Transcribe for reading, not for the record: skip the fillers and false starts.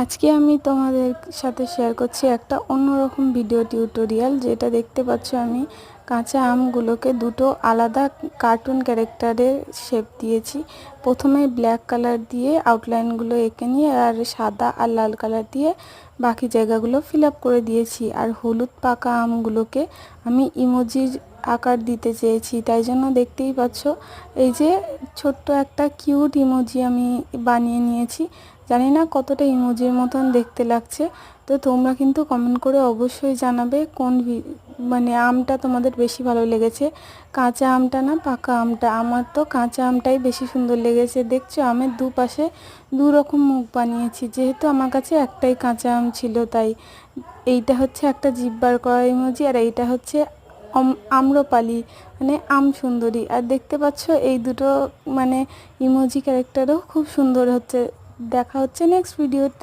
আজকে আমি তোমাদের সাথে শেয়ার করছি একটা অন্যরকম ভিডিও টিউটোরিয়াল। যেটা দেখতে পাচ্ছ, আমি কাঁচা আমগুলোকে দুটো আলাদা কার্টুন ক্যারেক্টারের শেপ দিয়েছি। প্রথমে ব্ল্যাক কালার দিয়ে আউটলাইনগুলো এঁকে নিয়ে আর সাদা আর লাল কালার দিয়ে বাকি জায়গাগুলো ফিল আপ করে দিয়েছি। আর হলুদ পাকা আমগুলোকে আমি ইমোজির আকার দিতে চেয়েছি, তাই জন্য দেখতেই পাচ্ছ এই যে ছোট্ট একটা কিউট ইমোজি আমি বানিয়ে নিয়েছি। জানি না কতটা ইমোজির মতন দেখতে লাগছে, তো তোমরা কিন্তু কমেন্ট করে অবশ্যই জানাবে কোন আমটা তোমাদের বেশি ভালো লেগেছে, কাঁচা আমটা না পাকা আমটা। আমার তো কাঁচা আমটাই বেশি সুন্দর লেগেছে। দেখছো, আমের দুপাশে দু রকম মুখ বানিয়েছি, যেহেতু আমার কাছে একটাই কাঁচা আম ছিল। তাই এইটা হচ্ছে একটা জিভ বার করা ইমোজি, আর এইটা হচ্ছে আম্রপালি আম সুন্দরী। আর দেখতে পাচ্ছ এই দুটো ইমোজি ক্যারেক্টারও খুব সুন্দর হচ্ছে। দেখা হচ্ছে নেক্সট ভিডিওতে।